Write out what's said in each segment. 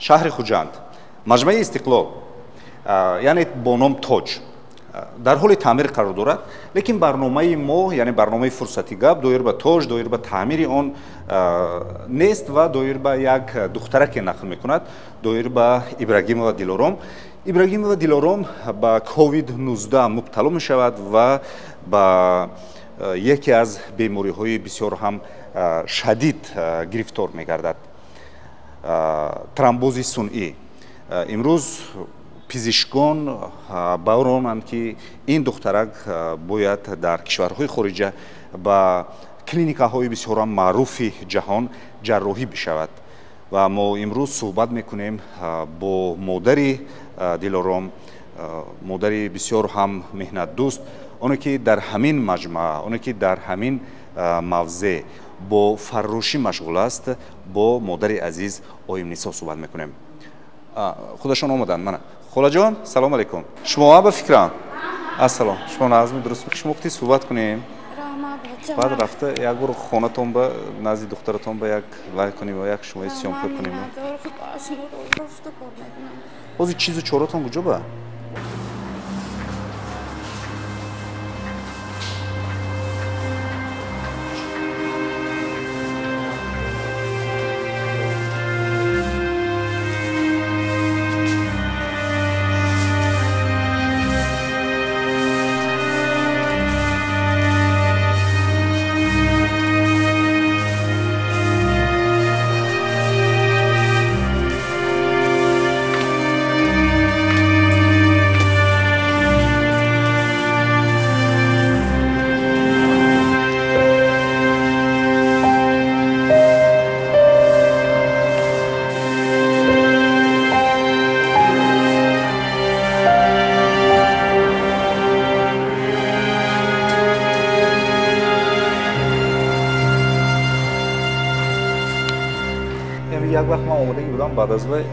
шаҳри Хуҷанд, маҷмаи Истиқлол, яъне бо ном Тоҷ дар ҳоли таъмир қарор дорад, лекин барномаи мо, яъне барномаи фурсати гап доир ба Тоҷ, доир ба таъмири он нест ва доир ба як духтараке нақл мекунад, доир ба Ибрагимова Дилором. Ибрагимова Дилором ба COVID-19 мубтало мешавад ва ба яке аз бемориҳои бисёр ҳам шадид гирифтор мегардад, тромбози сунъӣ. имрӯз пизишкон баъронанд ки ин духтарак бояд дар кишварҳои хориҷа ба клиникаҳои бисёрам маъруфи ҷаҳон ҷарроҳӣ бишавад. ва мо имрӯз суҳбат мекунем бо модари Дилором, модари бисёр ҳам меҳнатдӯст, оне ки дар ҳамин маҷмӯа, оне ки дар ҳамин мавзеъ бо фаррӯшӣ машғул аст, бо модари азиз оим Нисо суҳбат мекунем. Худашон омаданд. Мана холаҷон, салом алейкум. Шумо ба фикран? Ассалом. Шумо назми дуруст бик шумо гуфтед суҳбат кунем. баъд рафта як бор хонатон ба назди духтаратон ба як лай кунем ва як шумо сёмка кунем. ҳозир чизу чоратон куҷо ба? як вақт ман омодаги будам баъд аз вай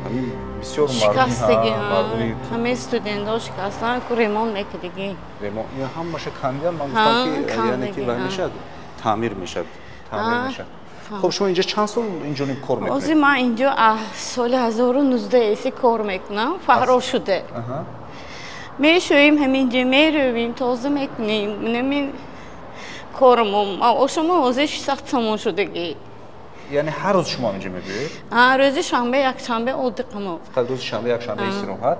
ҳамин бисёр шикастаги ҳамаи студентҳо шикастан ремонт мекардагӣ. Ремонт ин ҳамаша кандиан ман гуфтам ки яъне ки вай мешад, таъмир мешад, таъмир мешад. خب شما اینجا چند سال اینجا کار میکنید؟ ازی من اینجا سال 2019 ایسی کار میکنم، فرار شده. میشویم همینجا میرویم تازه میکنیم، نمین کارمون. شما ازش سخت تمام شدگی. یعنی هر روز شما اینجا میبینید؟ روز شنبه یک شنبه اودقمو. فقط روز شنبه یک شنبه استراحت.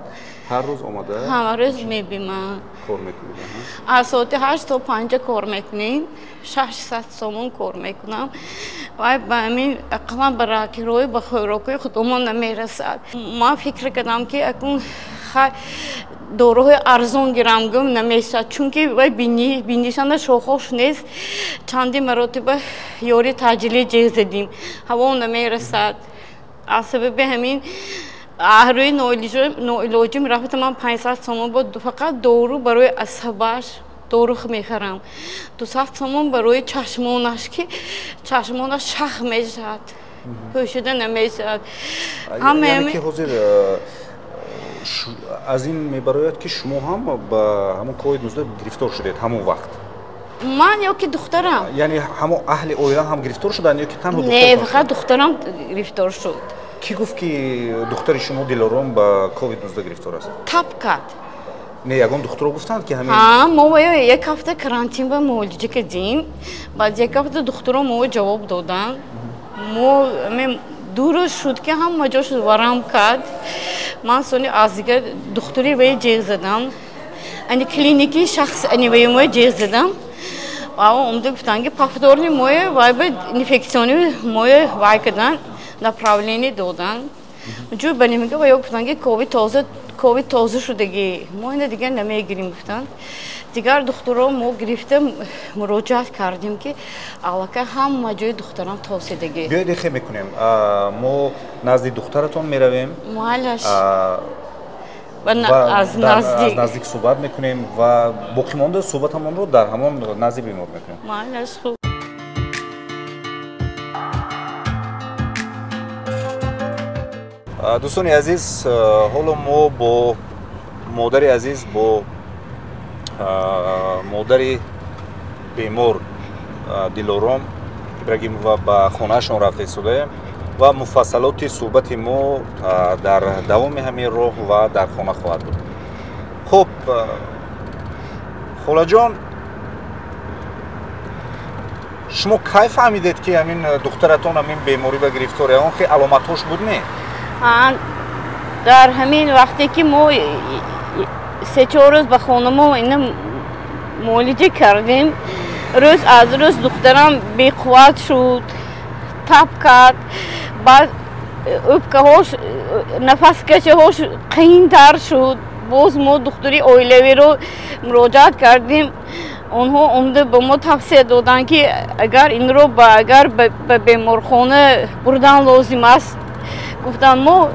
هر روز اومده؟ هر روز میبینم. کار میکنید؟ از ساعت 8 تا 5 کار میکنیم. 600 سومون کار میکنم. و با همین اقلا برای که روی با خوراکی خودمون نمیرسد. ما فکر کردم که اکنون دوره ارزون گیرم گم نمیشه چون که وای بینیشان شوخوش نیست چندی مرتبه یوری تاجیلی جهز دادیم هوا نمیرسد از سبب همین روی نوعلاجیم رفتم من 500 سومون بود فقط دورو برای عصبش دورو میخرم 200 سومون برای چشمونش که چشمونش شخ میشد پوشیده نمیشد یعنی که حضور از این میبراید که شما هم با همون کووید-19 گرفتار شدید همون وقت من یا که دخترم یعنی همون اهل اویلا هم گرفتار شدن یا که تنها دختر نه فقط دخترم گرفتار شد کی گفت که دختر شما دیلارام با کووید-19 گرفتار است تاب کرد نه یگان دخترها گفتند که همین ما یک هفته کرانتین با معالجه کردیم بعد یک هفته دخترها ما جواب دادن ما دور شد که هم مجاش ورم کرد من سونی ازیگر دکتری وی جیغ زدم انی کلینیکی شخص انی وی موی جیغ زدم و اومده گفتن که پافتورنی موی وای به انفکسیونی موی وای کردن направление دادن جو بنی میگه وای گفتن که کووید تازه شدگی ما اینو دیگه نمیگیریم گفتن دیگر دخترها ما گرفتیم مراجعت کردیم که علاقه هم جای دختران توسیدگی بیایید دیگه میکنیم ما نزد دخترتون میرویم مالش و از نزدیک صحبت میکنیم و باقی مانده صحبتمون رو در همون نزدیک بیمار میکنیم مالش خوب دوستان عزیز حالا ما با مادر عزیز با مادری بیمار دیلارام ابراهیمова با خانه‌شان رفته ایستادیم و مفصلات صحبت ما در دوام همین راه و در خانه خواهد بود. خب خولا جان، شما کی فهمیدید که همین دخترتون همین بیماری و گرفتاری اون که علامتاش بود نه؟ در همین وقتی که ما 3-4 روز به خانمو اینو معالجه کردیم، روز از روز دخترم بی‌قوت شد، تب کرد، بعد ابکه‌هاش نفس کشی‌هاش قیین‌تر شد. باز ما دکتری اویلوی رو مراجعت کردیم، اونها اومده به ما توصیه دادن که اگر این رو به بیمارخانه بردن لازم است. گفتن ما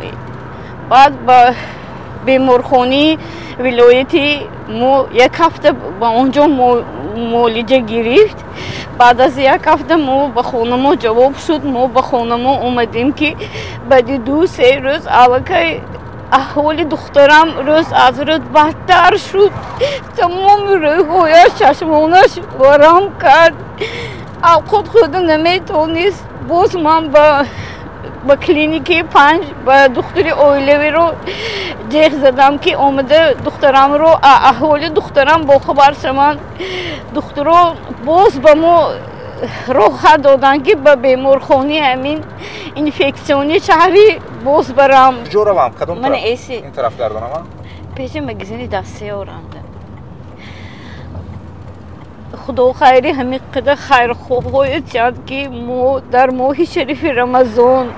بعد به بیمارخانه ولایتی ما 1 هفته با اونجا معالجه گرفت. بعد از 1 هفته ما به خانم جواب شد، ما به خانم اومدیم که بعد 2-3 روز الکی احوال دخترم روز از روز بدتر شد، تمام روح‌هایش چشمانش ورم کرد، خود نمیتونست. باز من به کلینیک 5 به دکتر اویلوی رو جیغ زدم که اومده دخترم رو احوال دخترم با خبر شدن. دکترها باز به ما راحت دادن که به بیمارخانه همین انفکسیونی شهری باز برم. کجا روم؟ کدوم من طرف؟ ایسی این طرف گردانم؟ پیش مگزینی دستی آورنده. خدا خیری همین قدر خیر خوب‌های چند که ما در ماه شریف رمضان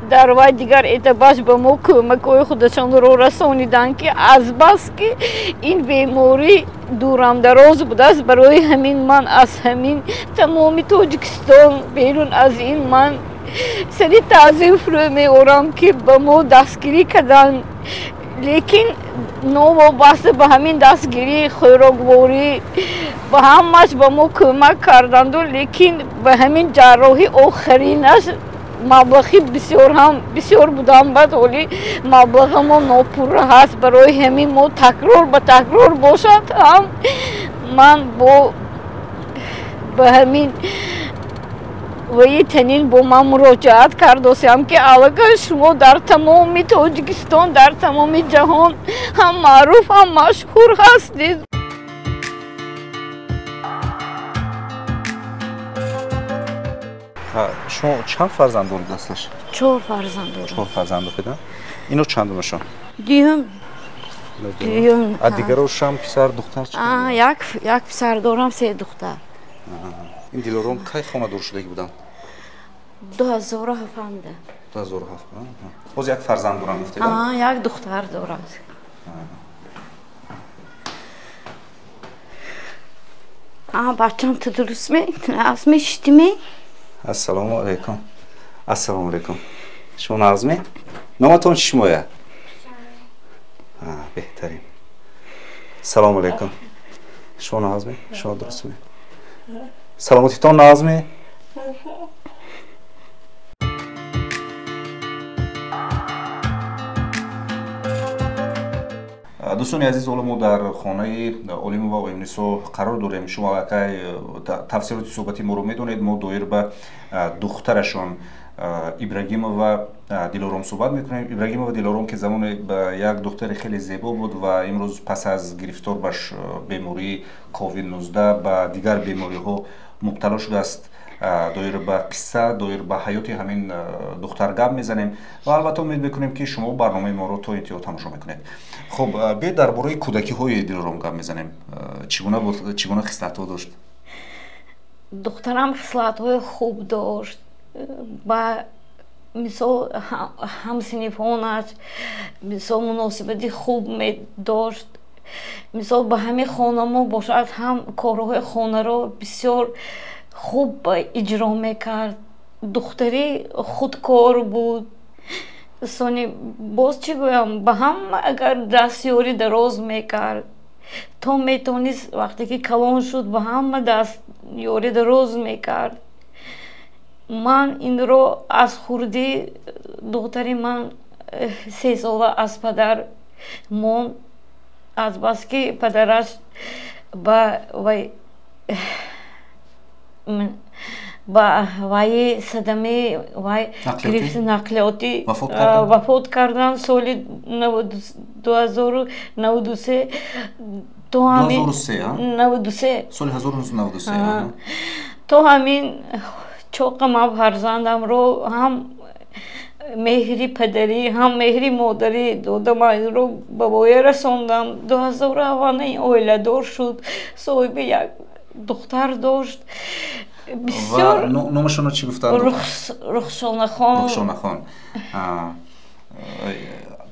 در وقت دیگر اعتباش به ما کمک‌های خودشان رو رسانیدن که از بس که این بیماری دورم دراز بوده است، برای همین من از همین تمام تاجیکستان بیرون از این من سری تعظیم فرو می‌آورم که به ما دستگیری کردن، لیکن نوابسته به همین دستگیری خوراکواری به همش به ما کمک کردند، لیکن به همین جراحی آخرینش مبلغی بسیار بودن بعد، ولی مبلغ ما ناپور هست. برای همین ما تکرار به تکرار باشد هم من به همین وی تنین با من مراجعت کردم که الگه شما در تمام تاجیکستان در تمام جهان هم معروف هم مشهور هستید. شما چند فرزند دارید هستش؟ 4 فرزند دارم. 4 فرزند دارید؟ اینو چندمشون؟ دیگه دیگرش هم پسر دختر چند؟ یک پسر دارم، 3 دختر. این دیلارم کی خانه دار شده بودن؟ 2007. 2007. باز یک فرزند دارم گفتید؟ یک دختر دارم. بچه‌م تو درست میشتیمی؟ السلام علیکم. السلام علیکم. شما نازمی؟ نامتون چیه؟ بهترین. سلام علیکم. شما نازمی؟ شما درست می؟ سلامتیتون نازمی؟ دوستان عزیز، ما در خانه علیم و نیسو قرار داریم. شما که تفسیرات صحبتی ما رو میدونید، ما دایر به دخترشون ابراهیم و دیلارم صحبت میکنیم. ابراهیم و دیلارم که زمان به یک دختر خیلی زیبا بود و امروز پس از گرفتار به بیماری کووید 19 به دیگر بیماری ها مبتلا شده است. دایر به قصه، دایر به حیات همین دختر گپ میزنیم و البته امید میکنیم که شما برنامه ما رو تا انتها تماشا میکنید. خب بیاید درباره کودکی های دیلارم گپ میزنیم. چگونه بود؟ چگونه خصلت ها داشت؟ دخترم خصلت های خوب داشت. با مثال همسنفانش مثال مناسبتی خوب می داشت. مثال به همه خانما باشد هم کارهای خانه را بسیار خوب اجرا میکرد. دختری خودکار بود. باز چی گویم، به هم اگر دستیاری دراز میکرد تا میتونست وقتی که کلان شد به هم دستیاری دراز میکرد. من این رو از خوردی دختری من 3 ساله از پدر مون، از بس که پدرش با با وای صدمه وای گرفت نقلیاتی وفات کردن سال 2093 تو همین 93 سال 1993 تو همین چوق ما فرزندم رو هم مهری پدری هم مهری مادری دادم رو به بوی رسوندم 2000 اویله دار شد صاحب یک دختر داشت بسیار نامشون رو چی گفتن؟ رخشانه خان. رخشانه خان.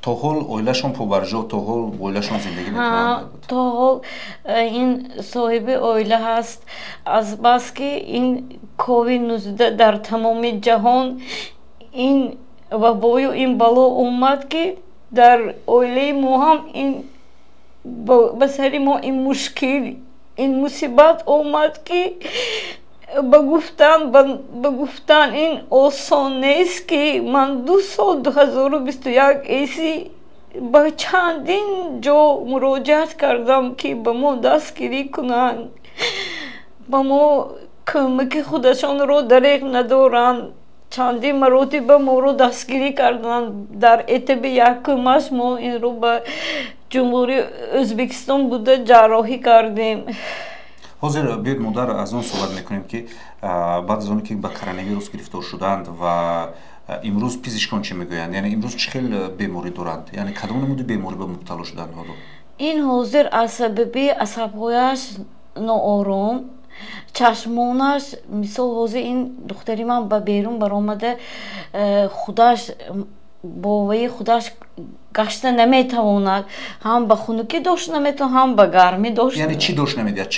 تا حال اویلهشون پوبرجا تا حال اویلهشون زندگی میکنن؟ تا حال این صاحب اویله هست از بس که این کووید 19 در تمام جهان این و بوی این بالا اومد که در اویله ما هم این به سر ما این مشکل این مصیبت اومد که بگفتن این آسان نیست که من 2 سال 2021 ایسی با چندین جا مراجعت کردم که به ما دستگیری کنن به ما کمک خودشان رو دریغ ندارن چندین مراتب ما رو دستگیری کردن در اتب یکمش ما این رو به جمهوری ازبکستان بوده جراحی کردیم حاضر بیاید مادر از اون صحبت میکنیم که بعد از اون که به کرونا گرفتار شدند و امروز پزشکان چی میگویند یعنی امروز چه خیلی بیماری دارند یعنی کدام نمود بیماری به مبتلا شدند این حاضر از سبب عصبهایش ناآرام چشمانش مثال حاضر این دختری من به بیرون برآمده خودش باوی خودش گشته نمیتواند هم به خنکی داشت نمیتواند هم به گرمی داشت یعنی چی داشت نمیدید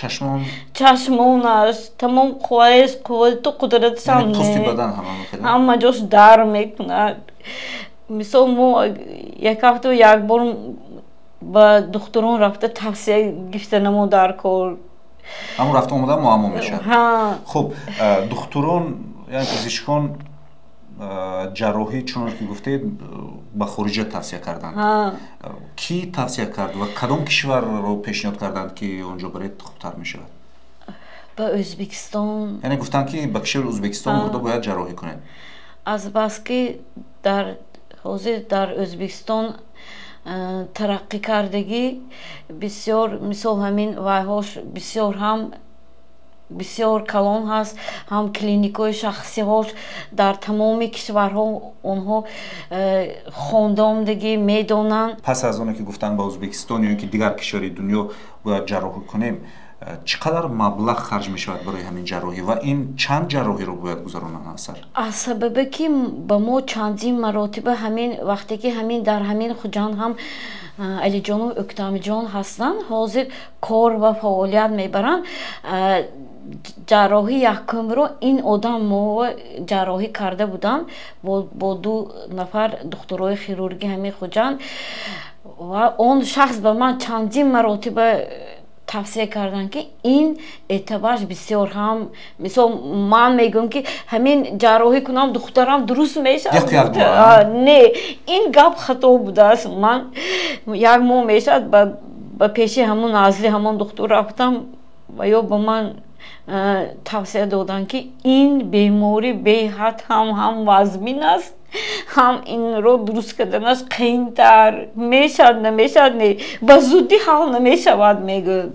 چشمانش تمام قوایش قوت و قدرتش هم یعنی پوستی بدن همه جاش در میکند مثال ما یک هفته و یک بار به دکتران رفته توصیه گفته نمو در کار همون رفته اومدن معما میشه خب دکتران یعنی پزشکان جراحی چون که گفتید به خارج توصیه کردند کی توصیه کرد و کدام کشور رو پیشنهاد کردند که اونجا برای خوبتر میشه به ازبکستان یعنی گفتن که به کشور ازبکستان برده باید جراحی کنید از بس که در ازبکستان ترقی کردگی بسیار مثل همین وایهاش بسیار کلان هست هم کلینیکای شخصی هاش در تمام کشورها اونها خواندامدگی میدونن پس از اونه که گفتن با ازبکستان یا که دیگر کشوری دنیا باید جراحی کنیم چقدر مبلغ خرج می شود برای همین جراحی و این چند جراحی رو باید گذارونن اثر از سبب که با ما چندین مراتب همین وقتی که همین در همین خجان هم علی جان و اکتام جان هستن حاضر کار و فعالیت میبرن جراحی یکم رو این آدم ما جراحی کرده بودن با 2 نفر دکترای خیرورگی همین خجان و اون شخص به من چندین مراتب توصیه کردن که این اعتبارش بسیار هم مثلا من میگم که همین جراحی کنم دخترم درست میشه نه این گپ خطا بوده است من یک ماه میشه به پیش همون نازلی همون دکتر رفتم و یا به من توصیه دادن که این بیماری به حد هم وزمین است هم این رو درست کردنش قیمتر میشد نمیشد نه به زودی حال نمیشود میگه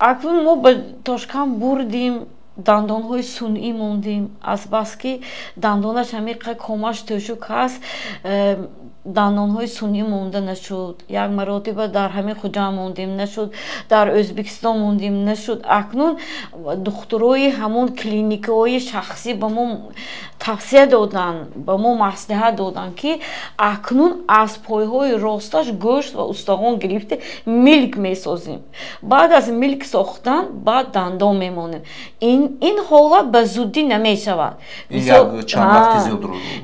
اکنون ما به تاشکند بردیم دندان های سنئی موندیم از بس که دندانش همیقه کامش توشک هست دندان های سنئی مونده نشد یک مراتب در همین خجان موندیم نشد در ازبکستان موندیم نشد اکنون دکترای همون کلینیک های شخصی به ما توصیه دادن به ما مصلحت دادن که اکنون از پای های راستش گوشت و استخوان گرفته میلک میسازیم بعد از میلک ساختن بعد دندان میمونیم این حالت به زودی نمیشود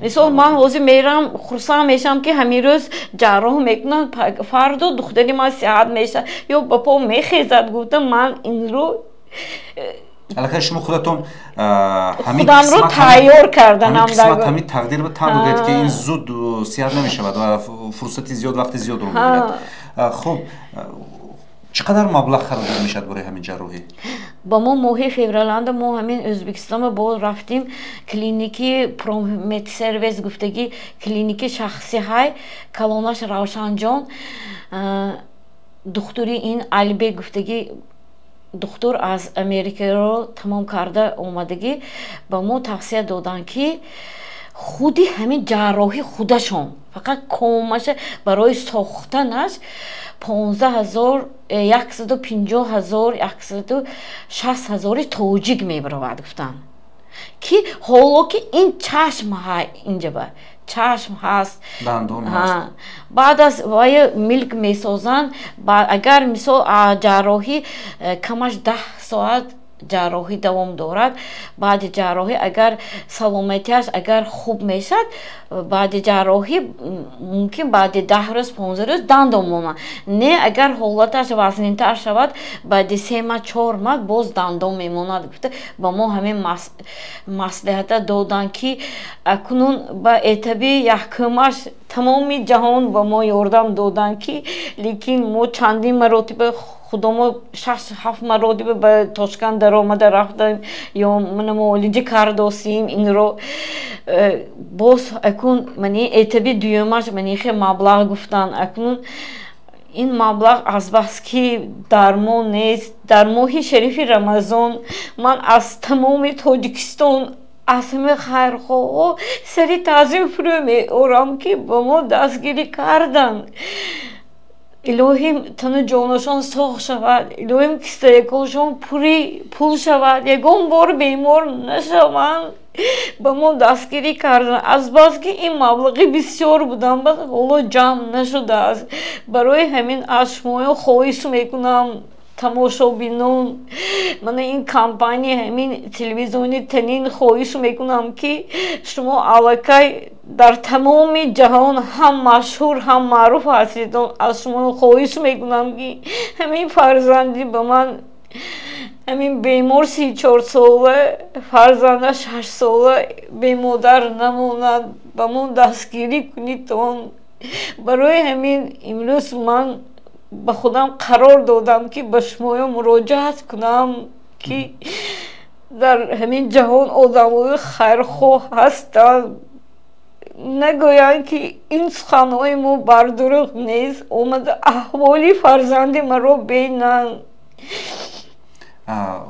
مثلا من حاضر میرم خرسند میشم که همین روز جراح میکنن فردا دختری من صحت میشه یا با پا میخیزد گفتم من این رو البته شما خودتون خودم رو تیار کردن همین تقدیر به تن بودید که این زود صحت نمیشود و فرصتی زیاد وقت زیاد رو میگیرد خب چقدر مبلغ خریده میشد برای همین جراحی؟ با ما ماهی فوریه ما همین ازبکستان با رفتیم کلینیکی پرومت سرویس گفتگی کلینیکی شخصی های کلوناش روشن جان دکتری این علی گفتگی دکتر از امریکا رو تمام کرده اومدگی با ما توصیه دادن که خودی همین جراحی خودشون فقط کمش برای ساختنش 15,000 150,000 160,000 توجیگ میبرود گفتن که حالا که این چشم های اینجا با چشم هست دندون هست بعد از وای میلک میسازن اگر مثلا جراحی کمش 10 ساعت جراحی دوام دارد بعد جراحی اگر سلامتیش اگر خوب میشد بعد جراحی ممکن بعد 10 روز 15 روز دندان مونه نه اگر حالتش وزن‌تر شود بعد 3 ماه 4 ماه باز دندان میموند گفته با ما همین مصلحت دادن که اکنون با اتبی یکمش تمامی جهان با ما یاردم دادن که لیکن ما چندین مرتبه خودمو 6-7 مرتبه به تاشکند در آمده رفتیم یا من معالجه کردیم این رو باز اکنون منی اتبی دویمش منی خیلی مبلغ گفتن اکنون این مبلغ از بس که درمان نیست در ماه شریف رمضان من از تمام تاجیکستان از همه خیرخواه سری تعظیم فرو می آورم که با ما دستگیری کردن الهیم تن جانشان ساخت شود الهیم کستریکاشان پول شود یکم بار بیمار نشوند با ما دستگیری کردن از بس که این مبلغی بسیار بودن بس حالا جمع نشده است برای همین از شما خواهش میکنم تماشابینان من این کمپانی همین تلویزیونی تنین خواهش میکنم که شما علاقه در تمام جهان هم مشهور هم معروف هستید از شما خواهش میکنم که همین فرزندی به من همین بیمار 34 ساله فرزنده 6 ساله بی مادر نموند با من دستگیری کنید برای همین امروز من به خودم قرار دادم که به شما مراجعت کنم که در همین جهان آدمای خیرخواه هستند نگویند که این سخنهای ما بر دروغ نیست اومده احوالی فرزند مرا بینند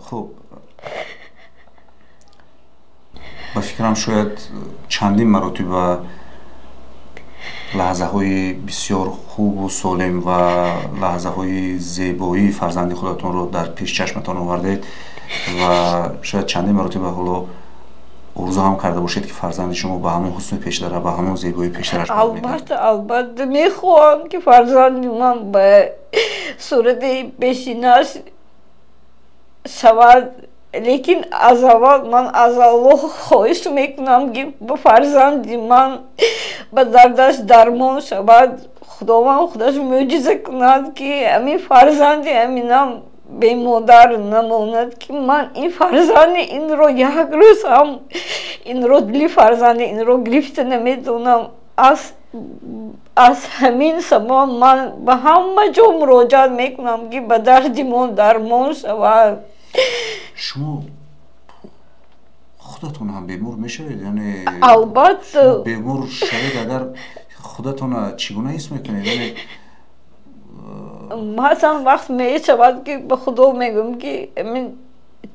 خوب با فکرم شاید چندین مرتبه لحظه های بسیار خوب و سالم و لحظه های زیبایی فرزند خودتون رو در پیش چشمتان آوردید و شاید چندین مرتبه حالا آرزو هم کرده باشید که فرزند شما به همون حسن پیشتر به همون زیبایی پیشترش البته میخواهم که فرزند من به صورت بشینش شود لیکن از اول من از الله خواهش میکنم که به فرزند من به دردش درمان شود خداوند خودش معجزه کند که همین فرزند همینم به مادر نماند که من این فرزند این رو یک روز هم این رو دلی فرزند این رو گرفته نمیدونم از همین سبب من به همه جا مراجعت میکنم که به درد من درمان شود شما خودتون هم بیمار میشوید یعنی البته بیمار شوید اگر خودتون چگونه حس میکنید یعنی مثلا وقت میشود که به خدا میگم که من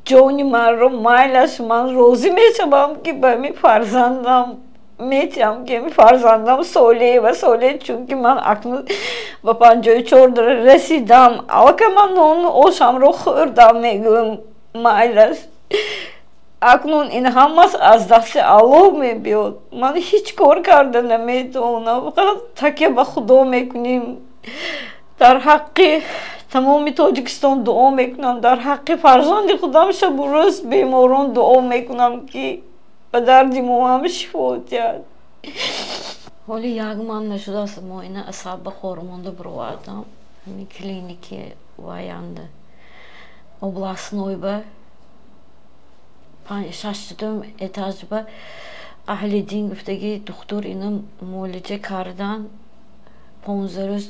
جانی من رو مایلش من روزی میشوم که به می فرزندم میتیم که می فرزندم ساله و ساله چون که من اکنون به 54 رسیدم اما من اون آشم رو خوردم میگم مایلش اکنون این همه از دست الله میبیاد من هیچ کار کرده نمیتونم فقط تکیه به خدا میکنیم در حق تمام تاجیکستان دعا میکنم در حق فرزند خودم شب و روز بیماران دعا میکنم که به درد ما هم شفا دهد حالی یک ماه نشده است ما این اصاب خورمانده بروردم همین کلینیکی واینده областной به 6-م etaج به اهل دین گفتگی دکتر اینو معالجه کردن 15 روز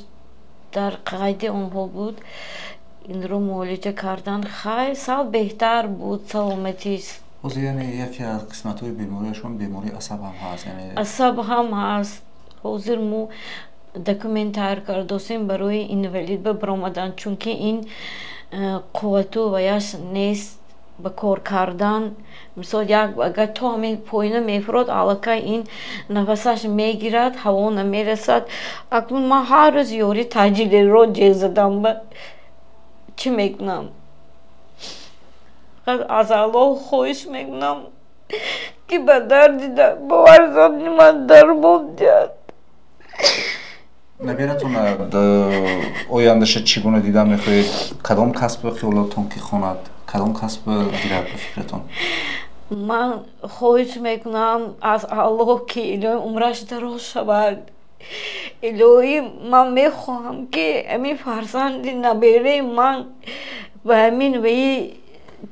در قید اونها بود این رو معالجه کردن خیلی سال بهتر بود سلامتیش. یعنی یکی از قسمت‌های بیماریشون بیماری عصب هم هست، یعنی عصب هم هست. حاضر مو دکومنتار کردیم برای اینوالید برآمدن، چون که این قوتو ویاش نیست به کار کردن. مثلا یک اگر تو همین پایین میفرود علاقه این نفسش میگیرد، هوا نمیرسد. اکنون ما هر روز یوری تاجیل رو جزدم با چی میکنم؟ از الله خوش میکنم که به درد باورزم من درمون دید. نبیرتون آیندهش چگونه دیدن میخواهید؟ کدام کسب خیالاتون که خواند؟ کدام کسب گیرد به فکرتون؟ من خواهش میکنم از الله که الهی عمرش دراز شود. الهی من میخواهم که همین فرزند نبیره من و همین وی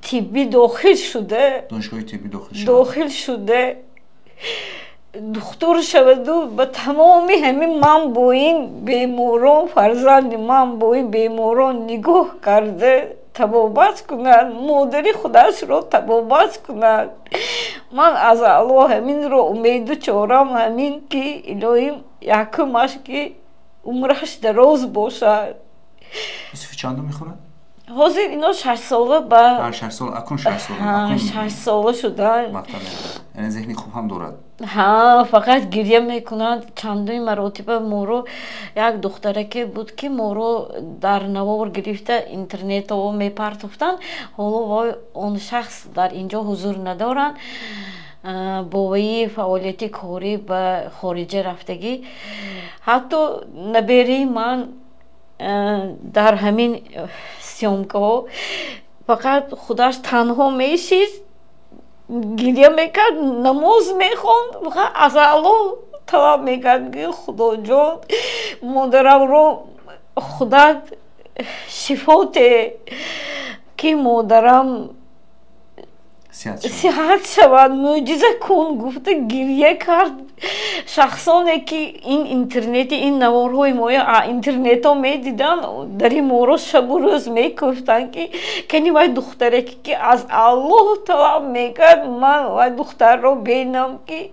طبی داخل شده، دانشگاه طبی داخل شده دکتر شود و به تمامی همین من با این بیماران، فرزند من با این بیماران نگاه کرده طبابت کند، مادری خودش رو طبابت کند. من از الله همین رو امید چارم، همین که الهی یکمش که عمرش دراز باشد. یوسف چند میخوند؟ حاضر اینا 6 ساله با 6 سال اکنون 6 ساله 6 ساله شدن. یعنی ذهنی خوب هم دارد. ها فقط گریه میکنند. چندین مراتب ما رو یک دخترک بود که ما رو در نوار گرفته اینترنت رو میپرتفتن. حالا اون شخص در اینجا حضور ندارن، با وی فعالیتی کاری به خارجه رفتگی. حتی نبیری من در همین سیامکه ها فقط خودش تنها میشید، گریه میکرد، نماز میخوند، فقط از الله طلب میکرد که خدا جان مادرم رو خدا شفات که مادرم صحت شود، معجزه کن. گفته گریه کرد. شخصانی که این اینترنتی این نوارهای ما اینترنت ها می دیدن در این مورد شب و روز می گفتن که کنی وای دختره که از الله طلب میکرد من وای دختر رو بینم که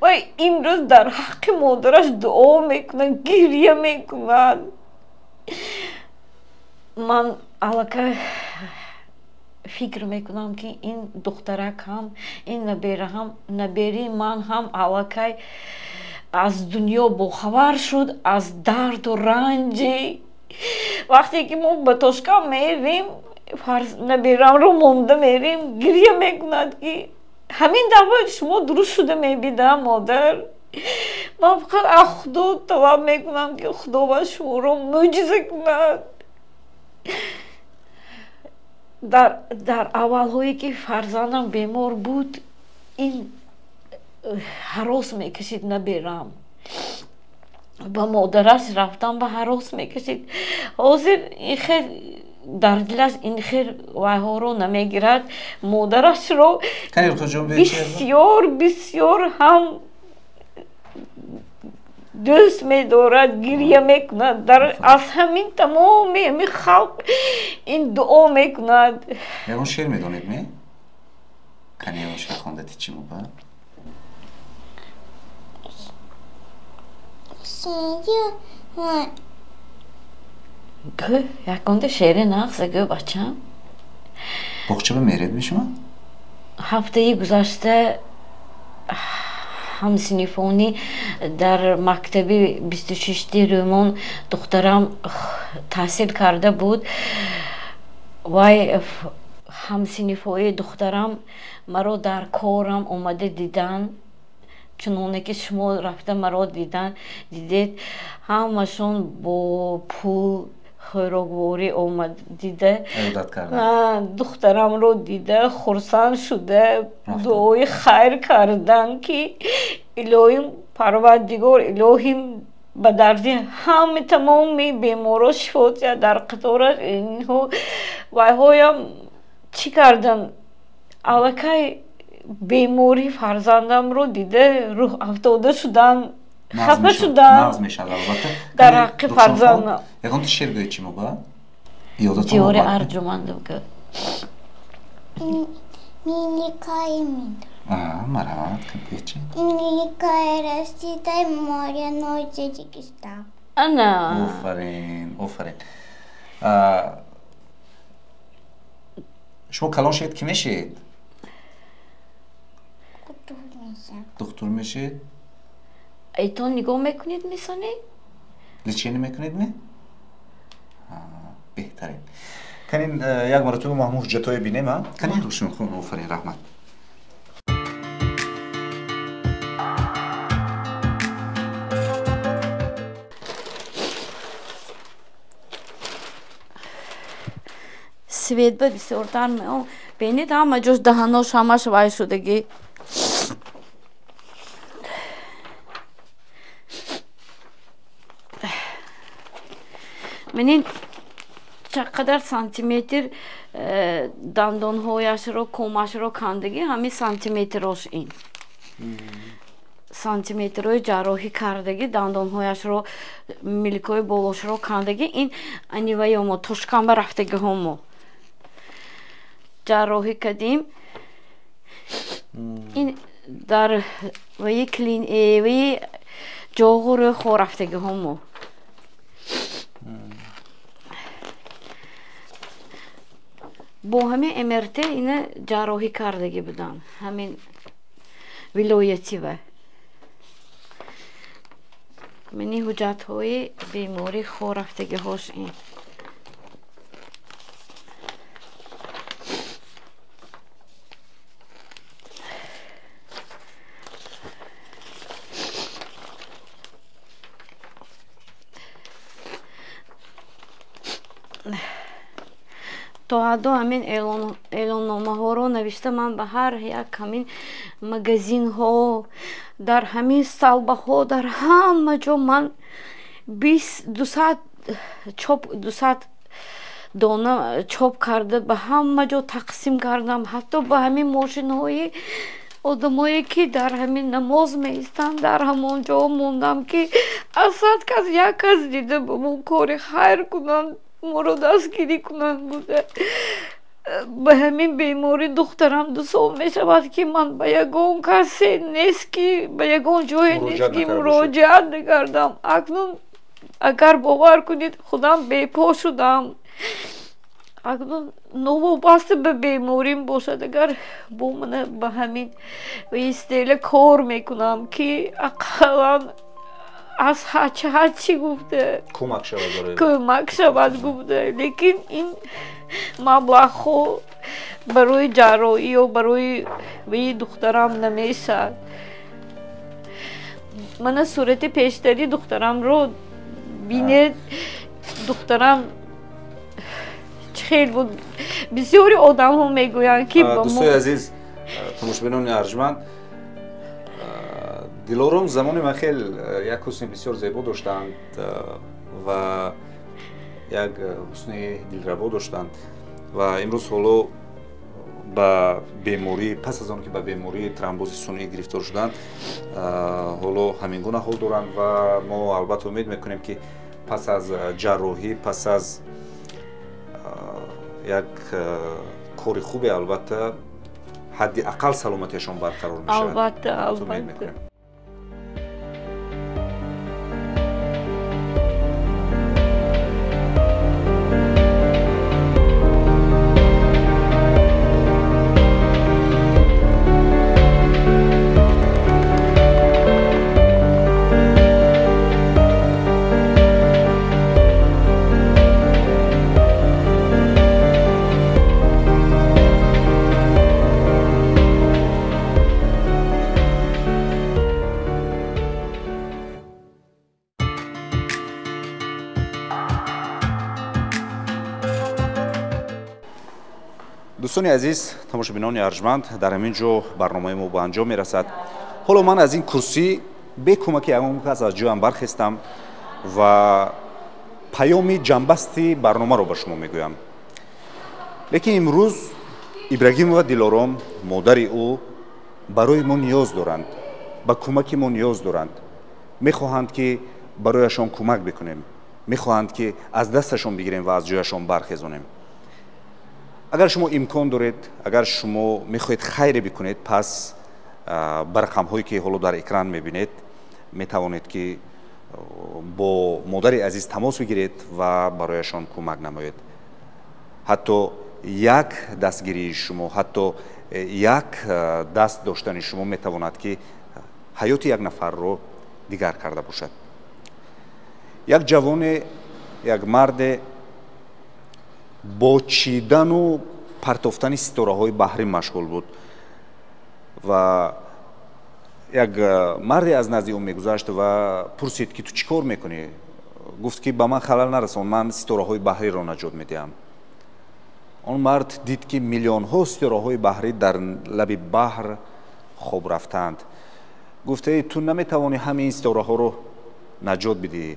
وای امروز در حق مادرش دعا میکنن، گریه میکنن. من علاقه فکر میکنم که این دخترک هم این نبیره هم نبیری من هم علاقه از دنیا باخبر شد، از درد و رنج. وقتی که ما به تاشکا میریم نبیرم رو مونده میریم، گریه میکند که همین دفعه شما درست شده میبیدم مادر. من فقط خدا طلب میکنم که خدا با شما رو معجزه کند. در اول هایی که فرزندم بیمار بود این هراس میکشید نبیرم، با مادرش رفتم به هراس میکشید. حاضر این خیر در دلش این خیر وایها رو نمیگیرد. مادرش رو بسیار بسیار هم دوست می‌دارد، گریه میکند. در از همین تمام همین خلق این دعا میکند. یه شعر میدونید می؟ کنی یه شعر خوندتی چی موبا؟ گو یکونده شعر نقصه گو بچم. بخچه به میرید به شما؟ هفته گذشته همسینیفونی در مکتبی 26 رومان دخترم تحصیل کرده بود. وای همسینیفوی دخترم مرا در کارم اومده دیدن، چنانه که شما رفته مرا دیدید همشون با پول خیرگواری اومد دیده، دخترم رو دیده خرسند شده، دعای خیر کردن که الهیم پروردگار الهیم به دردی همه تمامی بیمارا شفات در قطار اینها وایهایم چی کردن. علاقه بیماری فرزندم رو دیده روح افتاده شدن، خفه شدن نغز میشد البته در حق فرزندم. یکم تو شعر گوی چی موقع؟ جوری ارجمند که Minikayı mıydı? مرحبا پیچی Minikayı rastida Maria Noicecikistan. انا آفرین شما کلان شید کی میشید؟ Kutu mesela. دکتر میشید؟ ایتون نگاه میکنید میسانی؟ لیچینی میکنید نه؟ بهترین کنین یک مرتبه ما همون حجتای بینیم ها؟ کنین روشون خون آفرین رحمت سوید به بسیارتر میام بینید همه جوش دهناش همش وای شدگی منین چقدر سانتیمتر دندان هایش رو کمش رو کندگی همین سانتیمترش این سانتیمتر های جراحی کردگی دندان هایش رو ملیکای بالاش رو کندگی این انیوه همو توشکن برفتگی همو جراحی کردیم این در وی کلین وی جاغور خورفتگی همو با همین امرته اینه جراحی کردگی بدن همین ولایتی و منی حجت های بیماری خورفتگی هاش این تا حدو همین اعلاننامه ها رو نوشته من به هر یک همین مگزین ها در همین صلبه ها در همه جا من 200 دانه چاپ کرده به همه جا تقسیم کردم حتی به همین ماشین های آدمایی که در همین نماز میستن در همون جا موندم که اصلا کس یک کس دیده به من کار خیر کنن ما رو دستگیری کنن بوده به همین بیماری دخترم 2 سال می شود که من به یگان کسی نیست که به یگان جای نیست که مراجعت نکردم اکنون اگر باور کنید خودم بیپا شدم اکنون نوابسته به بیماریم باشد اگر با من به همین به استیل کار میکنم که اقلا از هرچی گفته کمک شود گفته لیکن این مبلغ خو برای جراحی و برای وی دخترم نمیشه من صورت پیشتری دخترم رو بینید دخترم خیلی بود بسیاری آدم ها میگویند که دوستای عزیز تماشبینان ارجمند دلارم زمان من خیلی یک حسن بسیار زیبا داشتند و یک حسن دلربا داشتند و امروز حالا با بیماری پس از آن که با بیماری ترومبوز سونی گرفتار شدند حالا همین گونه حال دارند و ما البته امید میکنیم که پس از جراحی پس از یک کار خوبی البته حداقل سلامتیشان برقرار میشه البته دوستان عزیز تماشابینان ارجمند در همین جا برنامه ما به انجام میرسد حالا من از این کرسی به کمک یگان کس از جایم برخستم و پیام جنبستی برنامه رو به شما میگویم لیکن امروز ابراهیم و دلارام مادر او برای ما نیاز دارند به کمک ما نیاز دارند میخواهند که برایشان کمک بکنیم میخواهند که از دستشون بگیریم و از جایشون برخیزونیم. اگر شما امکان دارید، اگر شما میخواهید خیر بکنید، پس بر رقم‌هایی که حالا در اکران میبینید میتوانید که با مادر عزیز تماس بگیرید و برایشان کمک نمایید. حتی یک دستگیری شما، حتی یک دست داشتن شما میتواند که حیات یک نفر رو دیگر کرده باشد. یک جوان، یک مرد با چیدن و پرتافتن ستاره‌های بحری مشغول بود و یک مردی از نزد او میگذشت و پرسید که تو چیکار میکنی؟ گفت که به من خلل نرسان، من ستاره‌های بحری را نجات میدهم. آن مرد دید که میلیون ها ستاره‌های بحری در لب بحر خواب رفتند. گفته تو نمیتوانی همه این ستاره‌ها رو نجات بدی.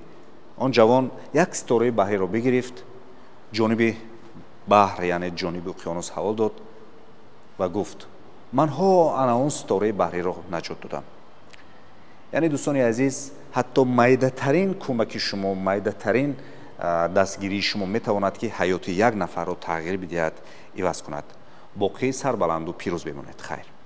آن جوان یک ستاره بحری را بگرفت، جانب بحر یعنی جانب اقیانوس حوال داد و گفت من انا اون ستاره بحری را نجات دادم. یعنی دوستان عزیز، حتی میده ترین کمک شما، میده ترین دستگیری شما میتواند که حیات یک نفر را تغییر بدهد، عوض کند. باقی سربلند و پیروز بمانید. خیر.